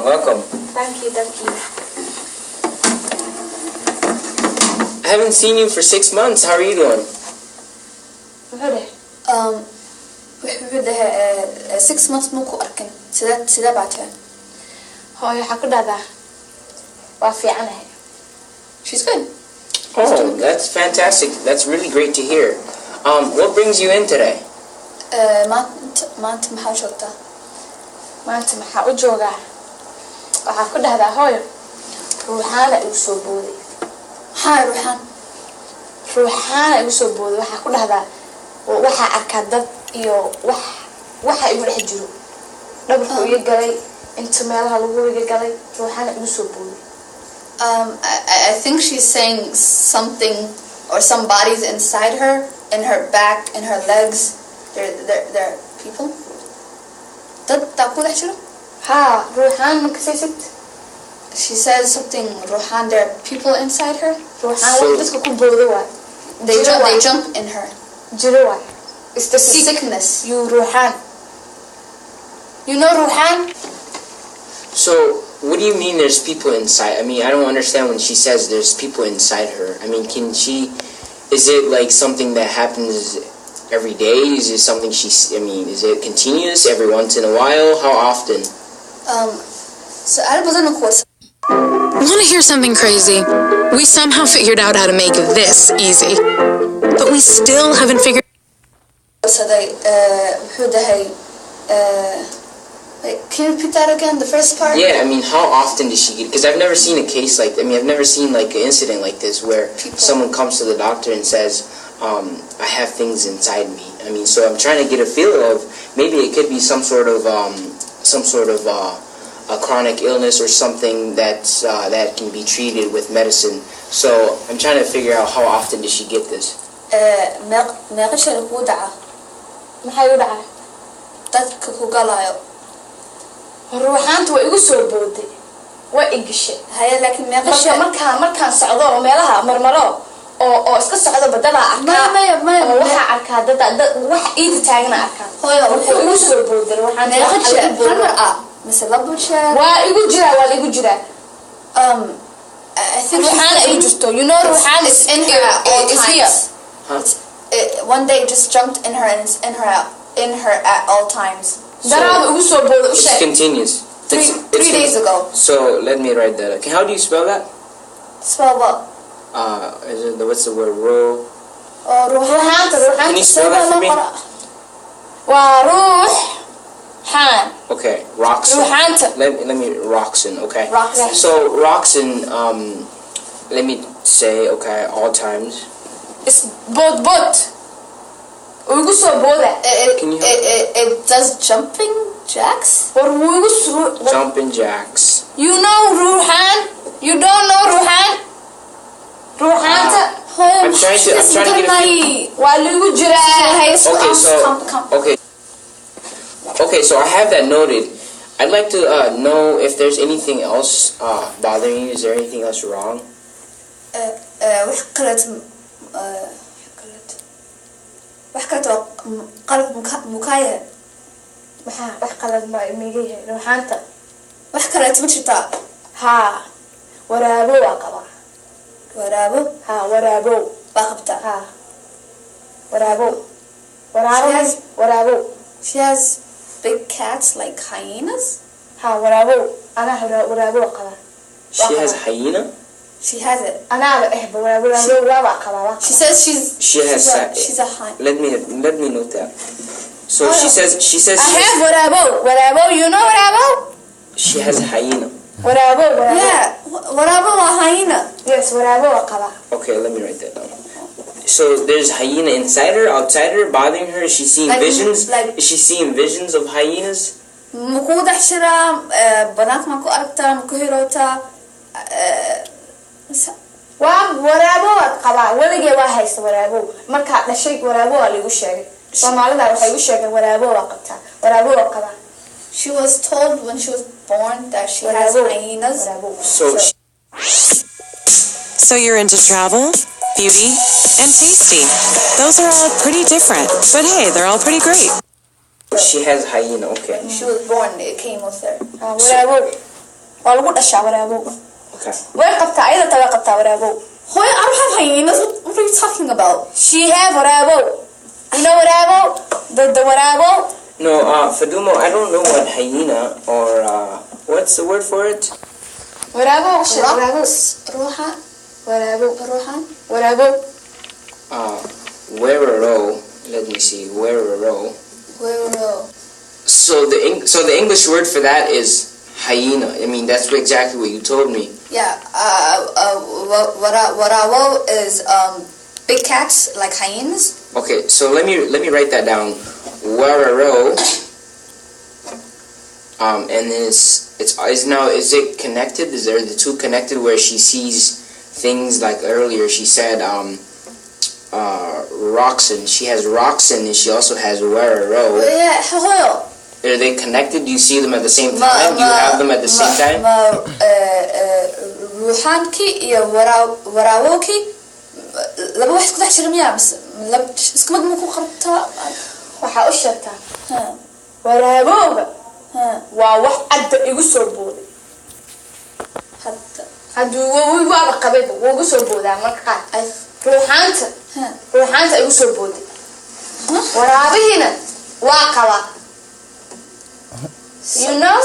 Welcome. Thank you. I haven't seen you for 6 months. How are you doing? wuxuu dhahay 6 months muku arkin sida baatay hooyo waxa ku dhada waa fiicanahay. She's good. Oh, that's fantastic. That's really great to hear. What brings you in today? maanta maxaa joogtaa? Maanta maxaa u joogaa? Waxa ku dhahdaa hooyo ruuxaana igu soo booday. Haa ruuxaana igu soo booday waxa ku dhahdaa waxa arkaa dad iyo waxa igu dhex jiro. Dhabarku iga galay inta meelaha lagu iga galay ruuxaana igu soo booday. I think she's saying something or some bodies inside her, in her back, in her legs. They're people. That ku dhex jiro? Ha, ruuxaan ma kasaysid? She says something ruuxaan, there are people inside her. Ruuxaan wax dadka ku boodo waay. They jump in her. Jiro waay. It's the sickness. You ruuxaan. You know ruuxaan? So, what do you mean there's people inside? I mean, I don't understand when she says there's people inside her. I mean, is it like something that happens every day? Is it something is it continuous every once in a while? How often? So I wasn't of course. Want to hear something crazy? We somehow figured out how to make this easy. But we still haven't figured... So can you repeat that again, the first part? Yeah, I mean, how often does she get... Because I've never seen a case like... I mean, I've never seen like an incident like this where someone comes to the doctor and says, I have things inside me. I mean, so I'm trying to get a feel of... Maybe it could be some sort of a chronic illness or something that can be treated with medicine. So I'm trying to figure out how often does she get this? Maxay u dhacay? Dadka ku galayo. Ruuxaantu way igu soo booday. Way igashay. Haya laakiin meeqasha markaan socdo oo meelaha marmaro oo iska socdo badala arkaa. Ma waxa arkaa dad wax iid taagna arkaa. Hooyo wuxuu igu soo booday ruuxaan. Meeqasha مثل لبوشة. وإيجو جرا. I think Ruhan is just, you know, Ruhan is in her at all times. Huh? One day it just jumped in her and it's in her at all times. So it continues. 3 days ago. So let me write that. Okay, how do you spell that? Spell what? What's the word? Ruhan. Can you spell that for me? Han. Okay, Roxanne. Let me Roxanne. Okay. Roxanne. So Roxanne, let me say okay all times. It's both. Can you help? It does jumping jacks. Jumping jacks. You know Ruhan? You don't know Ruhan? Ruhan. I'm trying to get. Okay, so I have that noted. I'd like to know if there's anything else bothering you. Is there anything else wrong? قلب مكاية. wax qalad ma imiga ruuxaanta wax kale ma jirtaa ha waraabo waa qaba waraabo baa qabta waraabo she has big cats like hyenas waraabo ana waraabo qaba she has hyena. She has it. She says she's a hyena. Let me note that. So she says I have waraabo. You know waraabo? She has hyena. Waraabo. Yeah, waraabo wa hyena. Yes, waraabo qaba. Okay, let me write that down. So there's hyena inside her, outside her, bothering her. Is she seeing visions? Is she seeing visions of hyenas? Muku daxshira banat maku aragta muku hirota waraabo qaba waligay waa haysta waraabo marka dhashay waraabo waa lagu sheegay Soomaalida waxay u sheegeen waraabo waa qabta waraabo qaba she was told when she was born that she has hyenas So you're into travel, beauty, and tasty. Those are all pretty different, but hey, they're all pretty great. She has hyena, okay. She was born, it came with her. waa lagu dhashaa waraabowga Okay. way qabtaa ayada tawa qabtaa waraabow Hoy, I don't have hyenas. What are you talking about? she have waraabow you know waraabow the waraabow No, Fadumo, I don't know what hyena or what's the word for it? waraabow waraabow Rocks. Roha. waraabow Rohan. waraabow Werero. Let me see. Werero. Wero. So the English word for that is hyena. I mean, that's exactly what you told me. Yeah. Warawo is big cats like hyenas. Okay, so let me write that down. Werero. And then is it connected? Is there the two connected where she sees things like earlier she said Roxen. She has Roxen and she also has Werero. Yeah. Hoyo. Are they connected? Do you see them at the same time? Do you have them at the same time? Ruhanki iyo Warawoki. Laba wax isku dhex jira miyaa bas isku mid ma ku qabtaa waxaa u sheegtaa waraabowga waa wax adda igu soo booday hadduu waaba qabayba wuu igu soo boodaa marka qaar ruuxaanta igu soo booday waraabihiina waa qabaa you know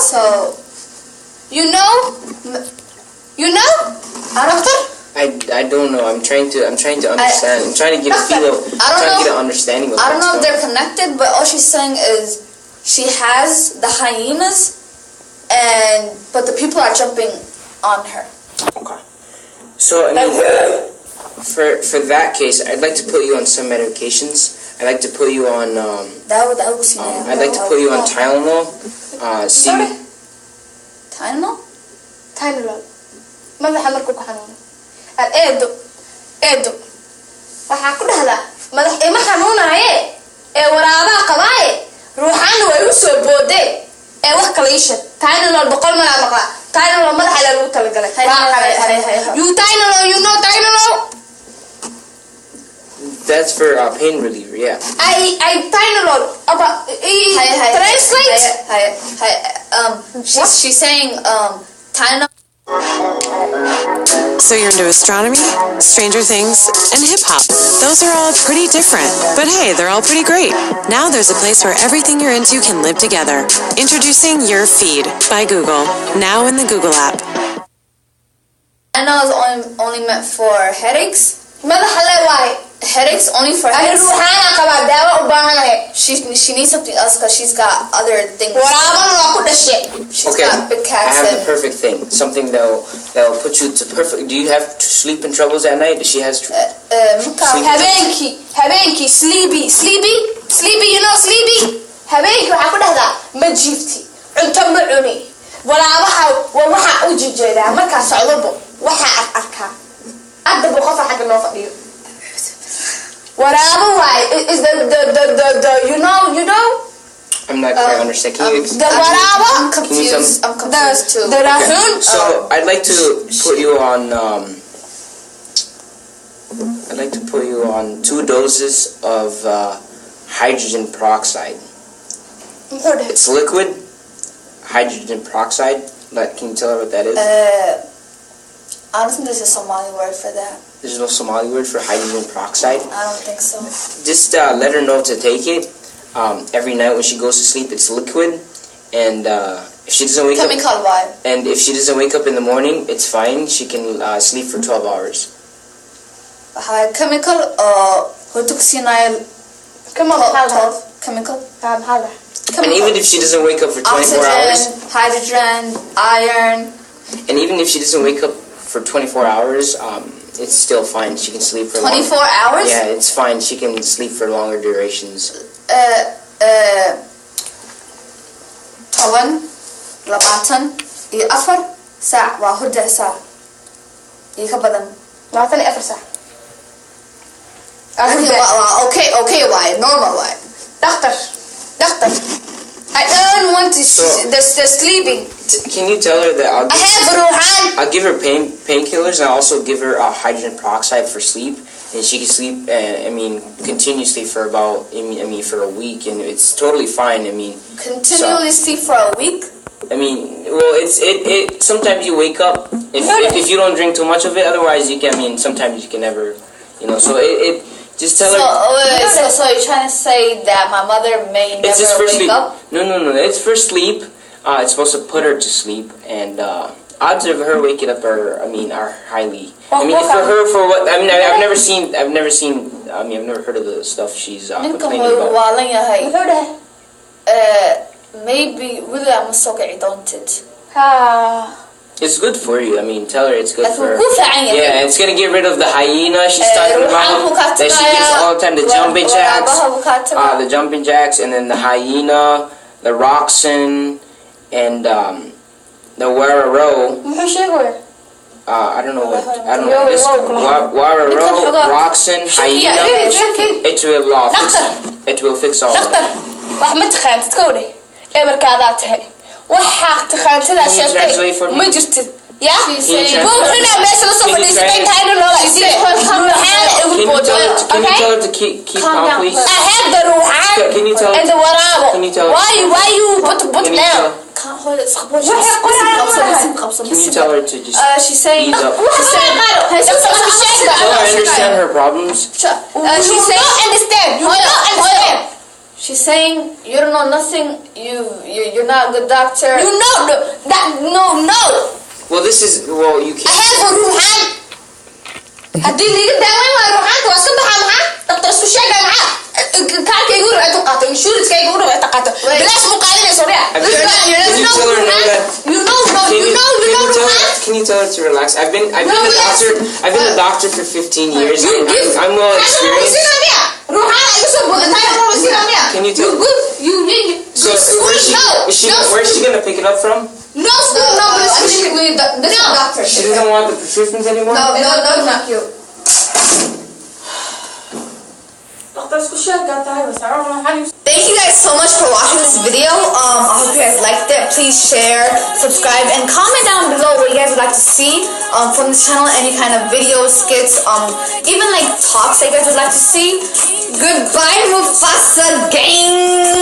doctor I don't know. I'm trying to understand. I'm trying to get a feel of. I'm trying to get an understanding of. I don't know if they're connected, but all she's saying is she has the hyenas, but the people are jumping on her. Okay. So I mean, for that case, I'd like to put you on some medications. I'd like to put you on. I'd like to put you on Tylenol. Tylenol. madaxa markuu ku xanuuno eedo waxaa ku dhahdaa madax ima xanuunaye waraabaha qabaaye ruuxaana way u soo boodee wax kale ii sheeg Tylenol 100 malaa maqla Tylenol madaxa la lagu talagalay you Tylenol you know Tylenol That's for pain reliever, yeah. I Tylenol about translate she's saying Tylenol. So you're into astronomy, Stranger Things, and hip-hop. Those are all pretty different, but hey, they're all pretty great. Now there's a place where everything you're into can live together. Introducing Your Feed by Google, now in the Google app. Tylenol is only meant for headaches. Headaches only for headaches. She needs something else because she's got other things. She's got big cats. I have the perfect thing. Something that'll put you to perfect. Do you have sleeping troubles at night? She has. habeenki sleepy you know sleepy habeenki waxa ku dhahdaa ma jiifti cunto ma cuni walaabaha waxa u jijeedaa marka socdobo waxa arkaa adda boqof xaq loo fadhiyo waraabo waay is the you know I'm not quite understanding. Can you the waraabo I'm confused too. Okay. So I'd like to put you on. I'd like to put you on 2 doses of hydrogen peroxide. It's liquid hydrogen peroxide. Can you tell her what that is? I don't think there's a Somali word for that. There's no Somali word for hydrogen peroxide? I don't think so. Just let her know to take it every night when she goes to sleep. It's liquid, and if she doesn't wake up, and if she doesn't wake up in the morning, it's fine. She can sleep for 12 hours. Chemical or chemical. And even if she doesn't wake up for 24 hours, hydrogen, iron. And even if she doesn't wake up for 24 hours, it's still fine. She can sleep for 24 hours? Yeah, it's fine. She can sleep for longer durations. 10 24 ساعة waa hurda saac iyo ka badan 24 saac okay why normal why doctor I don't want to the sleeping. Can you tell her that I'll give her painkillers, and I'll also give her hydrogen peroxide for sleep, and she can sleep continuously for about for a week, and it's totally fine. Continually sleep for a week? I mean, well, it. Sometimes you wake up if you don't drink too much of it. Otherwise, you can. I mean, sometimes you can never. So it just tell her. So you're trying to say that my mother may never wake up? No. It's for sleep. It's supposed to put her to sleep, and odds of her waking up are highly. I mean, for what? I mean, I've never seen. I've never heard of the stuff she's complaining about. Maybe really I'm so daunted. It's good for you. I mean, tell her it's good for her. Yeah, Yeah, it's gonna get rid of the hyena she's talking about. That she gets all the time. The jumping jacks, and then the hyena, the roxen, and the wararo. I don't know. This wararo, roxen, hyena. It will fix all of that. wax ma taqaantid kowdhe emarkaadaa tahay waxaa taqaantidaa sheegtay ma jirtid yaa buuxina meesha la soo fadhiisatay tahayna noola isle Can you tell her to keep calm, please? I have the ruuxaan and the waraabo why you put down Can you tell her to just she's saying ease up? Tell her I understand her problems. She's saying understand. She's saying you don't know nothing. You're not a good doctor. You know that no. Well, you can't. I have a ruuxaan. Haddii liiga daaweyn waayo ruuxaanta waa iska baxaa maxaa doctor isku sheegay maxaa kaalkaygu ruuxaanta qaato insurance-kaygu ruuxaanta qaato bilaash mu qaadinayso riya Can you tell her to relax? I've been a doctor for 15 years. I'm well experienced. Can you tell? Where's she gonna pick it up from? No school, no, this is doctor. She doesn't want the prescriptions anymore? No, not you. Thank you guys so much for watching this video. I hope you guys liked it. Please share, subscribe, and comment down below what you guys would like to see from this channel. Any kind of videos, skits, even like talks that you guys would like to see. Goodbye, Mufasa gang.